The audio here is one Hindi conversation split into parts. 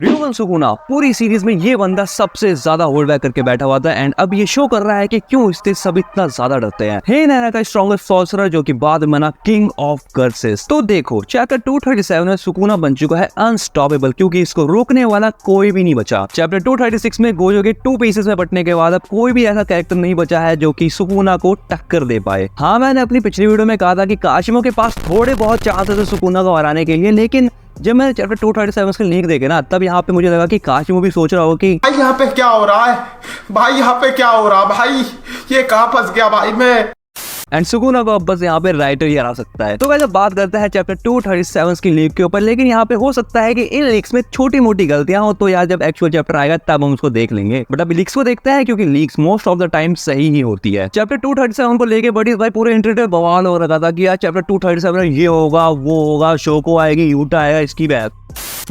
र्यूवन सुकुना पूरी सीरीज में ये बंदा सबसे ज्यादा होल्ड बैक करके बैठा हुआ था एंड अब ये शो कर रहा है कि क्यों इससे सब इतना ज्यादा डरते हैं। हे नैना का स्ट्रॉन्गेस्ट सॉर्सरर जो कि बाद में बना किंग ऑफ कर्सेस। तो देखो चैप्टर 237 में सुकुना बन चुका है अनस्टॉपेबल क्योंकि इसको रोकने वाला कोई भी नहीं बचा। चैप्टर 236 में गोजो के 2 पीसेस में बटने के बाद अब कोई भी ऐसा कैरेक्टर नहीं बचा है जो कि सुकुना को टक्कर दे पाए। हाँ, मैंने अपनी पिछली वीडियो में कहा था कि काशिमो के पास थोड़े बहुत चांसेस है सुकुना को हराने के लिए, लेकिन जब मैंने चैप्टर 237 के लीक देखे ना तब यहाँ पे मुझे लगा कि काशिमो भी सोच रहा होगा कि भाई यहाँ पे क्या हो रहा है, भाई यहाँ पे क्या हो रहा, भाई ये कहाँ फंस गया भाई मैं। एंड सुकुना को अब बस यहाँ पे राइटर ही हरा सकता है। तो वैसे बात करते हैं चैप्टर 237 की लीक के ऊपर, लेकिन यहाँ पे हो सकता है कि इन लीक्स में छोटी मोटी गलतियां हो, तो यार जब एक्चुअल चैप्टर आएगा तब हम उसको देख लेंगे। बट अभी लीक्स को देखते हैं क्योंकि leaks most of the time सही ही होती है। चैप्टर 237 को लेके बड़ी भाई पूरे इंटरनेट बवाल हो रखा था कि यार चैप्टर 237 में ये होगा वो होगा, शोको आएगी, यूटा आएगा, इसकी बात।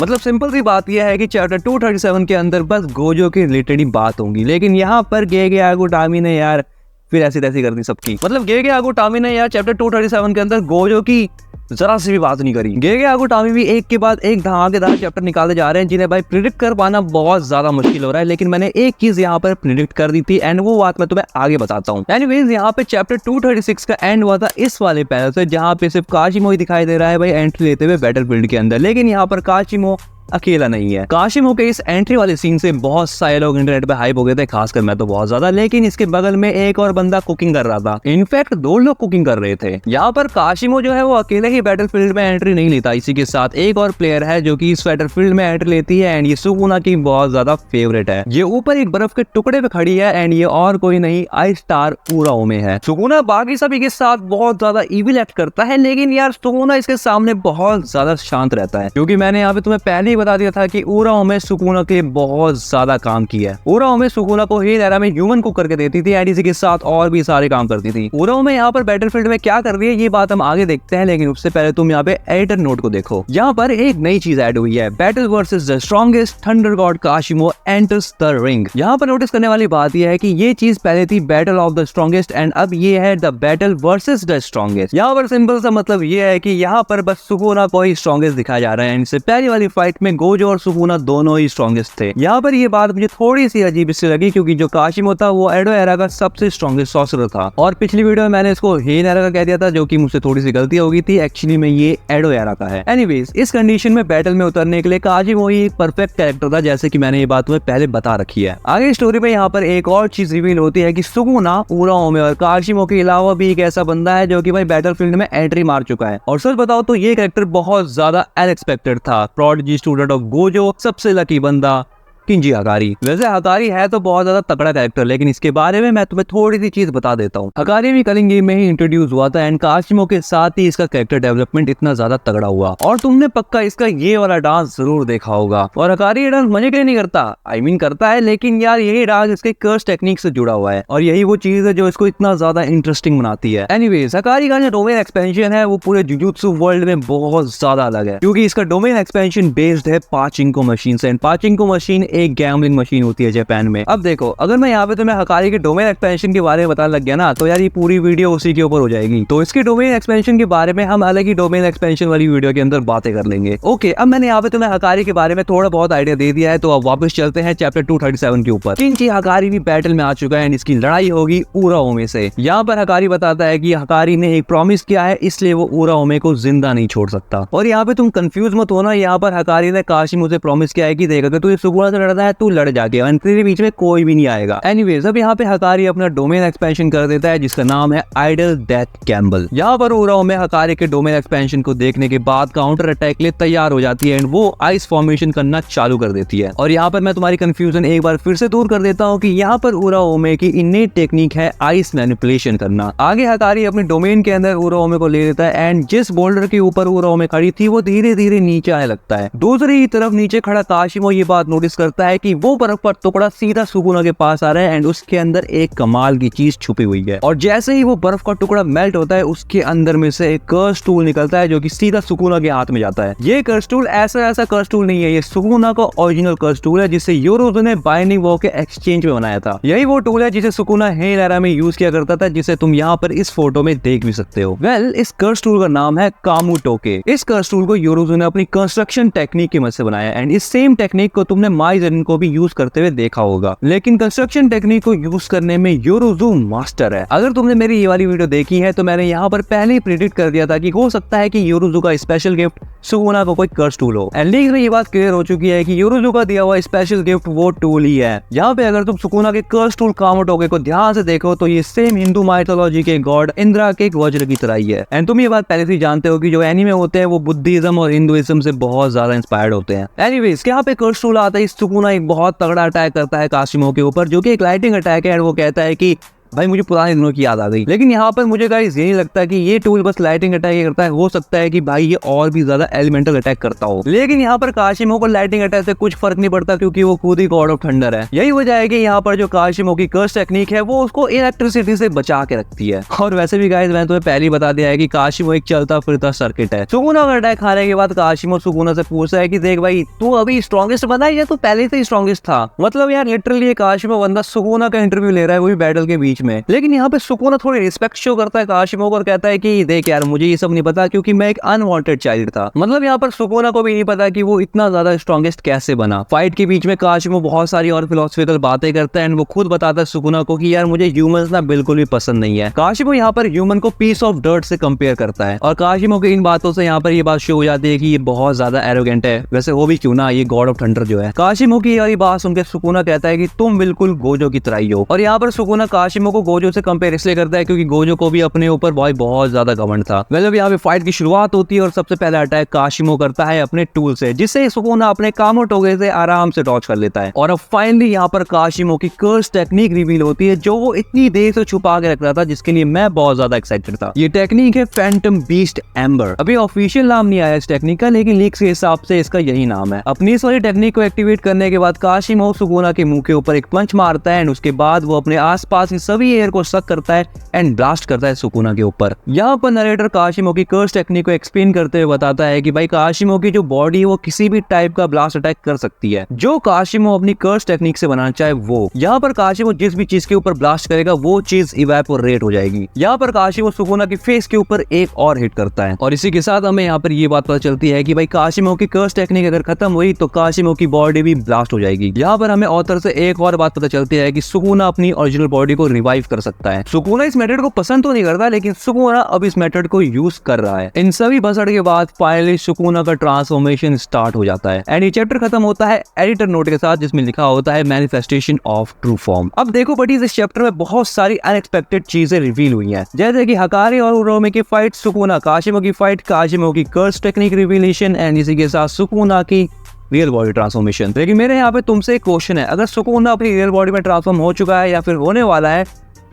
मतलब सिंपल सी बात यह है कि चैप्टर 237 के अंदर बस गोजो के रिलेटेड ही बात होंगी, लेकिन यहाँ पर गेगे आगुटामी ने यार फिर ऐसी तैसी कर दी सबकी। मतलब गेगे आगुटामी ने यार चैप्टर 237 के अंदर गोजो की जरा सी भी बात नहीं करी। गेगे आगुटामी भी एक के बाद एक धमाकेदार चैप्टर निकाले जा रहे हैं जिन्हें भाई प्रिडिक्ट कर पाना बहुत ज्यादा मुश्किल हो रहा है, लेकिन मैंने एक चीज यहाँ पर प्रिडिक्ट कर दी थी एंड वो बात मैं तुम्हें आगे बताता हूँ। एनीवेज यहाँ पे चैप्टर 236 का एंड हुआ था इस वाले पैनल से जहाँ पे सिर्फ काशिमो ही दिखाई दे रहा है भाई एंट्री लेते हुए बैटलफील्ड के अंदर, लेकिन यहाँ पर काशिमो अकेला नहीं है। काशिमो के इस एंट्री वाले सीन से बहुत सारे लोग इंटरनेट पे हाइप हो गए थे, खासकर मैं तो बहुत ज्यादा, लेकिन इसके बगल में एक और बंदा कुकिंग कर रहा था। इनफैक्ट 2 लोग कुकिंग कर रहे थे। यहाँ पर काशिमो जो है वो अकेले ही बैटलफील्ड में एंट्री नहीं लेता, इसी के साथ एक और प्लेयर है जो कि इस बैटलफील्ड में एंट्री लेती है एंड ये सुकुना की बहुत ज्यादा फेवरेट है। ये ऊपर एक बर्फ के टुकड़े पे खड़ी है एंड ये और कोई नहीं आई स्टार उराओ में है। सुकुना बाकी सभी के साथ बहुत ज्यादा इविल एक्ट करता है, लेकिन यार सुकुना इसके सामने बहुत ज्यादा शांत रहता है, क्योंकि मैंने यहाँ पे तुम्हें पहले ही बता दिया था कि उराओ में सुकुना के लिए बहुत ज्यादा काम किया है। उराओ में सुकुना को ही नैरा में ह्यूमन कुक करके देती थी एंड इसी के साथ और भी सारे काम करती थी। उराओ में यहाँ पर बैटलफील्ड में क्या कर रही है ये बात हम आगे देखते हैं, लेकिन उससे पहले तुम यहाँ पे एडिटर नोट को देखो। यहाँ पर एक नई चीज ऐड हुई है, battle versus the strongest thunder god Kashimo enters the ring. यहाँ पर नोटिस करने वाली बात यह है कि ये चीज पहले थी battle of the strongest and अब ये है the battle versus the strongest. यहाँ पर सिंपल सा मतलब ये है कि यहाँ पर बस सुकुना को ही स्ट्रॉन्गेस्ट दिखाया जा रहा है। इससे पहली वाली फाइट में गोजो और सुकुना दोनों ही स्ट्रॉन्गेस्ट थे। यहाँ पर ये बात मुझे थोड़ी सी अजीब इससे लगी क्योंकि जो काशिमो था वो एडो एरा का सबसे स्ट्रॉन्गेस्ट सॉर्सरर था और पिछली वीडियो में मैंने इसको हेन एरा का कह दिया था, जो कि मुझसे थोड़ी सी गलती हो गई थी। एक्चुअली में ये एडो एरा का है। एनीवेज इस कंडीशन में बैटल में उतरने के लिए काशिमो ही एक परफेक्ट कैरेक्टर था, जैसे कि मैंने ये बात तुम्हें पहले बता रखी है। आगे स्टोरी में यहाँ पर एक और चीज रिवील होती है कि सुकुना उराओ में और काशिमो के अलावा भी एक ऐसा बंदा है जो कि भाई बैटलफील्ड में एंट्री मार चुका है। और सच बताओ तो ये कैरेक्टर बहुत ज्यादा अनएक्सपेक्टेड था। प्रोडिजी स्टूडेंट ऑफ गोजो, सबसे लकी बंदा किंजी हकारी। वैसे हकारी है तो बहुत ज्यादा तगड़ा कैरेक्टर, लेकिन इसके बारे में मैं तुम्हें थोड़ी सी चीज बता देता हूँ। हकारी भी कलिंग गेम में ही इंट्रोड्यूस हुआ था एंड काशिमो के साथ ही इसका कैरेक्टर डेवलपमेंट इतना ज्यादा तगड़ा हुआ और तुमने पक्का इसका ये वाला डांस जरूर देखा होगा। और हकारी ये डांस मजे के लिए नहीं करता, आई मीन करता है, लेकिन यार यही डांस इसके कर्स टेक्निक से जुड़ा हुआ है और यही वो चीज है जो इसको इतना ज्यादा इंटरेस्टिंग बनाती है। एनीवेज हकारी का जो डोमेन एक्सपेंशन है वो पूरे जुजुत्सु वर्ल्ड में बहुत ज्यादा अलग है क्योंकि इसका डोमेन एक्सपेंशन बेस्ड है पाचिंको मशीन से। पाचिंको मशीन एक गैम्बलिंग मशीन होती है जापान में। अब देखो अगर मैं यहाँ पे तुम्हें हकारी के डोमेन एक्सपेंशन के बारे में बताने लग गया ना तो यार ये पूरी वीडियो उसी के ऊपर हो जाएगी। तो इसके डोमेन एक्सपेंशन के बारे में हम अलग ही डोमेन एक्सपेंशन वाली वीडियो के अंदर बातें कर लेंगे। ओके, अब मैंने यहाँ पे तुम्हें हकारी के बारे में थोड़ा बहुत आइडिया दे दिया है, तो अब वापस चलते हैं चैप्टर 237 के ऊपर। किंची हकारी भी बैटल में आ चुका है एंड इसकी लड़ाई होगी उराओमे से। यहाँ पर हकारी बताता है कि हकारी ने एक प्रॉमिस किया है, इसलिए वो उराओमे को जिंदा नहीं छोड़ सकता। और यहाँ पे तुम कंफ्यूज मत होना, यहाँ पर हकारी ने काशिमो से प्रॉमिस किया है कि देख अगर तू सुकुना से लड़ता है तू लड़ जाके, तेरे बीच में कोई भी नहीं आएगा। एनीवेज अब यहाँ पे हकारी अपना डोमेन एक्सपेंशन कर देता है जिसका नाम है आइडल डेथ गैम्बल। यहाँ पर उराओ में हकारी के डोमेन एक्सपेंशन को देखने के बाद काउंटर अटैक के लिए तैयार हो जाती है एंड वो आइस फॉर्मेशन करना चालू कर देती है। और यहाँ पर मैं तुम्हारी कंफ्यूजन एक बार फिर से दूर कर देता हूँ कि यहाँ पर उराओमे की इन्नेट टेक्निक है आइस मैनिपुलेशन करना। आगे हकारी अपने डोमेन के अंदर उराओमे को ले लेता है एंड जिस बोल्डर के ऊपर उराओमे खड़ी थी वो धीरे धीरे नीचे आने लगता है। दूसरी तरफ नीचे खड़ा काशिमो ये बात नोटिस करता करता है कि वो बर्फ का टुकड़ा सीधा सुकुना के पास आ रहा है एंड उसके अंदर एक कमाल की चीज छुपी हुई है। और जैसे ही वो बर्फ का टुकड़ा मेल्ट होता है उसके अंदर में से एक कर्स टूल निकलता है जो कि सीधा सुकुना के हाथ में जाता है। ये कर्स टूल ऐसा कर्स टूल नहीं है, ये सुकुना का ओरिजिनल कर्स टूल है जिसे योरोजू ने बाइंडिंग वॉर के एक्सचेंज में बनाया था। यही वो टूल है जिसे सुकुना हेन एरा में यूज किया करता था, जिसे तुम यहाँ पर इस फोटो में देख भी सकते हो। वेल, इस कर्स टूल का नाम है कामुटोके। इस कर्स टूल को योरोजू ने अपनी कंस्ट्रक्शन टेक्निक की मदद से बनाया एंड इस सेम टेक्निक को तुमने माइजन को भी यूज करते हुए देखा होगा। लेकिन कंस्ट्रक्शन टेक्निक को यूज करने में योरोजू मास्टर है। अगर तुमने मेरी ये वाली वीडियो देखी है तो मैंने यहाँ पर पहले ही प्रेडिक्ट कर दिया था कि हो सकता है कि योरोजू का स्पेशल गिफ्ट सुकुना को कोई कर्स टूल हो। एंड लीक में ये बात क्लियर हो चुकी है कि योरोजू का दिया हुआ स्पेशल गिफ्ट वो टूल ही है। यहाँ पे अगर तुम सुकुना के कर्स टूल कामुटोके को ध्यान से देखो तो ये सेम हिंदू माइथोलॉजी के गॉड इंद्रा के एक वज्र की तरह ही है। एंड तुम ये बात पहले से जानते हो कि जो एनीमे होते हैं वो बुद्धिज्म और हिंदुइज्म से बहुत ज्यादा इंस्पायर्ड होते हैं। एनीवेज, यहाँ पे कर्स टूल आता है, सुकुना एक बहुत तगड़ा अटैक करता है काशिमो के ऊपर जो कि एक लाइटिंग अटैक है। एंड वो कहता है कि भाई मुझे पुराने दिनों की याद आ गई। लेकिन यहाँ पर मुझे गाइस ये नहीं लगता कि ये टूल बस लाइटिंग अटैक करता है, हो सकता है कि भाई ये और भी ज्यादा एलिमेंटल अटैक करता हो। लेकिन यहाँ पर काशिमो को लाइटिंग अटैक से कुछ फर्क नहीं पड़ता क्योंकि वो खुद ही गॉड ऑफ थंडर है। यही वजह है कि यहाँ पर जो काशिमो की कर्स टेक्निक है वो उसको इलेक्ट्रिसिटी से बचा के रखती है। और वैसे भी गाइस मैंने तुम्हें पहले ही बता दिया है कि काशिमो एक चलता फिरता सर्किट है। सुकुना का अटैक खाने के बाद काशिमो सुकुना से पूछता है कि देख भाई तू अभी स्ट्रॉन्गेस्ट बना है या तू पहले से ही स्ट्रॉन्गेस्ट था। मतलब यार लिटरली काशिमो बंदा सुकुना का इंटरव्यू ले रहा है वो भी बैटल के बीच में। लेकिन यहाँ पे सुकुना थोड़ी रिस्पेक्ट शो करता है काशिमो को और कहता है कि देख यार मुझे ये सब नहीं पता क्योंकि मैं एक अनवांटेड चाइल्ड था। मतलब यहाँ पर सुकुना को भी नहीं पता कि वो इतना ज्यादा स्ट्रॉन्गेस्ट कैसे बना। फाइट के बीच में काशिमो बहुत सारी और फिलोसफिकल बातें करता है एंड वो खुद बताता है सुकुना को कि यार मुझे ह्यूमंस ना बिल्कुल भी पसंद नहीं है। काशिमो यहाँ पर ह्यूमन को पीस ऑफ डर्ट से कंपेयर करता है और काशिमो की इन बातों से यहाँ पर ये बात शो हो जाती है कि ये बहुत ज्यादा एरोगेंट है। वैसे वो भी क्यों ना, ये गॉड ऑफ थंडर जो है। काशिमो की ये बात सुनकर सुकुना कहता है कि तुम बिल्कुल गोजो की तरह ही हो। और यहाँ पर सुकुना काशिमो को गोजो से कंपेयर इसलिए करता है क्योंकि गोजो को भी अपने ऊपर बहुत ज्यादा घमंड था। जब यहाँ पे फाइट की शुरुआत होती है और सबसे पहला अटैक काशिमो करता है अपने टूल से, जिससे सुकुना अपने कामुटोके से आराम से डॉज कर लेता है। और अब फाइनली यहाँ पर काशिमो की कर्स टेक्निक रिवील होती है जो वो इतनी देर से छुपा के रख रहा था, जिसके लिए मैं बहुत ज्यादा एक्साइटेड था। ये टेक्निक है फैंटम बीस्ट एम्बर। अभी ऑफिशियल नाम नहीं आया इस टेक्निक का, लेकिन लीक्स के हिसाब से इसका यही नाम है। अपनी इस वाली टेक्निक को एक्टिवेट करने के बाद काशिमो सुकुना के मुंह के ऊपर एक पंच मारता है एंड उसके बाद वो अपने आसपास की सभी एयर को सक करता है एंड ब्लास्ट करता है सुकुना के ऊपर। यहाँ पर नरेटर काशिमो की कर्स टेक्निक को एक्सप्लेन करते हुए बताता है कि भाई काशिमो की जो बॉडी वो किसी भी टाइप का ब्लास्ट अटैक कर सकती है जो काशिमो अपनी कर्स टेक्निक से बनाना चाहे वो। यहाँ पर काशिमो जिस भी चीज के ऊपर ब्लास्ट करेगा वो चीज इवेपोरेट हो जाएगी। यहाँ पर काशिमो सुकुना की फेस के ऊपर एक और हिट करता है और इसी के साथ हमें यहाँ पर ये बात पता चलती है कि भाई काशिमो की कर्स टेक्निक अगर खत्म हुई तो काशिमो की बॉडी भी ब्लास्ट हो जाएगी। यहाँ पर हमें ऑथर से एक और बात पता चलती है कि सुकुना अपनी ओरिजिनल बॉडी को रिवाइव कर सकता है। सुकुना इस मेथड को पसंद तो नहीं करता लेकिन सुकुना अब इस मेथड को यूज कर रहा है। इन सभी भसड़ के बाद फाइनली सुकुना का ट्रांसफॉर्मेशन स्टार्ट हो जाता है एंड ये चैप्टर खत्म होता है एडिटर नोट के साथ जिसमें लिखा होता है मैनिफेस्टेशन ऑफ ट्रू फॉर्म। अब देखो बटीज, इस चैप्टर में बहुत सारी अनएक्सपेक्टेड चीजें रिवील हुई हैं, जैसे कि हकारी और उरोमे की फाइट, सुकुना काशिमो की फाइट, काशिमो की कर्स टेक्निक रिवीलेशन एंड इसी के साथ सुकुना की रियल बॉडी ट्रांसफॉर्मेशन। लेकिन मेरे यहाँ पे तुमसे एक क्वेश्चन है, अगर सुकुना अपनी रियल बॉडी में ट्रांसफॉर्म हो चुका है या फिर होने वाला है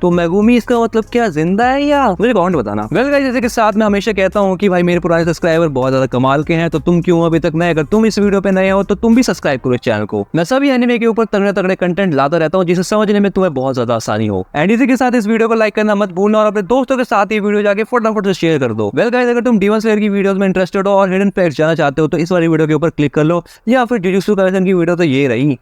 तो मेगुमी इसका मतलब क्या जिंदा है या? मुझे कमेंट बताना। वेल गाइस, जैसे कि साथ में हमेशा कहता हूँ कि भाई मेरे पुराने सब्सक्राइबर बहुत ज्यादा कमाल के हैं, तो तुम क्यों अभी तक नए? अगर तुम इस वीडियो पे नए हो तो तुम भी सब्सक्राइब करो इस चैनल को। मैं सभी एनिमे के ऊपर तगड़े तगड़े कंटेंट लाता रहता हूँ जिसे समझने में तुम्हें बहुत ज्यादा आसानी हो। एंड इसी के साथ इस वीडियो को लाइक करना मत भूलना और अपने दोस्तों के साथ ये वीडियो जाके फटाफट से शेयर कर दो। वेल गाइस, अगर तुम डीमन स्लेयर की वीडियोस में इंटरेस्टेड हो और हिडन फैक्ट्स जानना चाहते हो तो इस वाली वीडियो के ऊपर क्लिक कर लो, या फिर जुजुत्सु काइसेन की वीडियो तो ये रही।